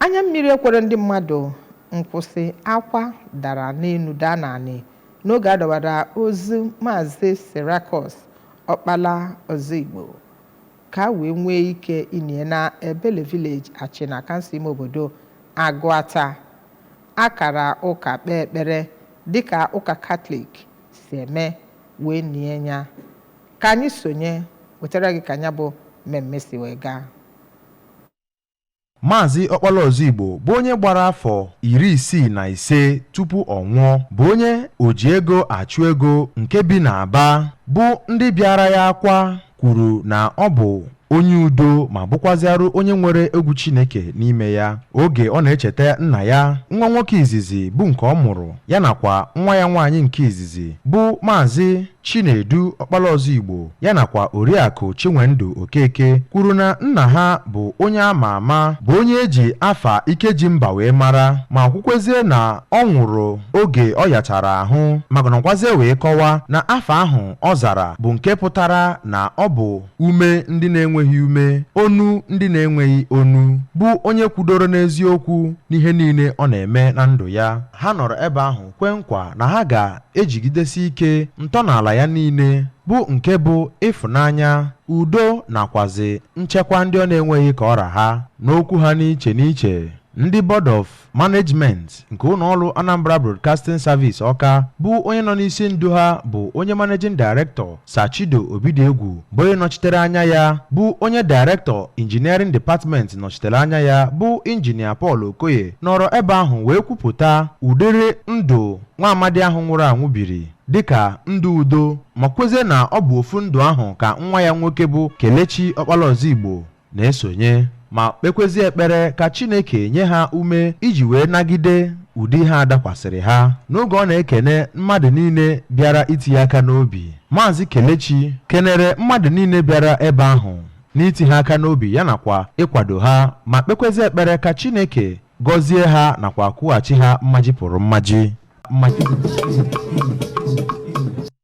anya mmiri ekwere ndị mmadụ nkwụsị akwa dara n'elu daa n'anị n'oge adọbara ozu Mazi Okpalaozigbo ka wee nwee ike inie na Ebele Village Achina kansụl ime obodo Agụata. Akara ụka kpee ekpere dịka ụka Katọlik si eme wee nie ya. Ka anyị sonye wetara gị ka anya bụ mmemme si wee gaa. Mazi Okpalaozigbo bụ onye gbara afọ 65 tupu ọ nwụọ, bụ onye oji ego achụ ego nke bi n'Aba, bụ ndị bịara ya akwa kwuru na ọ bụ onye udo ma bụkwaziarụ onye nwere egwu Chineke n'ime ya. Oge ọ na-echeta nna ya nwa nwoke izizi bụ nke ọ mụrụ, ya nakwa nwa ya nwaanyị nke izizi bụ Mazi Chinedu Okpalaozigbo ya nakwa Oriakụ Chinwendu Okeke, kwuru na nna ha bụ onye ama ama, bụ onye eji afa Ikeji mba wee mara, ma kwukwezie na ọ nwụrụ oge ọ yachara ahụ, maka nakwazie wee kọwa na afa ahụ ọ zara bụ nke pụtara na ọ bụ ume ndị na-enweghị ume, onu ndị na-enweghị onu, bụ onye kwudoro n'eziokwu n'ihe niile ọ na-eme na ndụ ya. Ha nọrọ ebe ahụ kwe nkwa na ha ga-ejigidesi ike ntọala ya niile, bụ nke bụ ịfụnanya, udo nakwazi nchekwa ndị ọ na-enweghị ka ọra ha. N'okwu ha n'iche n'iche, ndị Board of Management nke ụlọọrụ Anambra Broadcasting Service Ọka, bụ onye nọ n'isi ndu ha bụ onye Managing Director Sachido Obidiegwu, bụ onye nọchitere anya ya bụ onye Director Engineering Department nọchitere anya ya bụ Injinia Paul Okoye, nọrọ ebe ahụ wee kwupụta ụdịrị ndụ nwa amadi ahụ nwụrụ anwụ biri dịka ndụ udo, ma kwezie na ọ bụ ofu ndụ ahụ ka nwa ya nwoke bụ Kelechi Okpalaozigbo na-esonye, ma kpekwezi ekpere ka Chineke nye ha ume iji wee nagide ụdị ha dakwasịrị ha. N'oge ọ na-ekene mmadụ niile bịara itinye aka n'obi, Maazị Kelechi kenere mmadụ niile bịara ebe ahụ n'itinye aka n'obi ya nakwa ịkwado ha, ma kpekwezi ekpere ka Chineke gọzie ha nakwa kwụghachi ha mmaji pụrụ mmaji.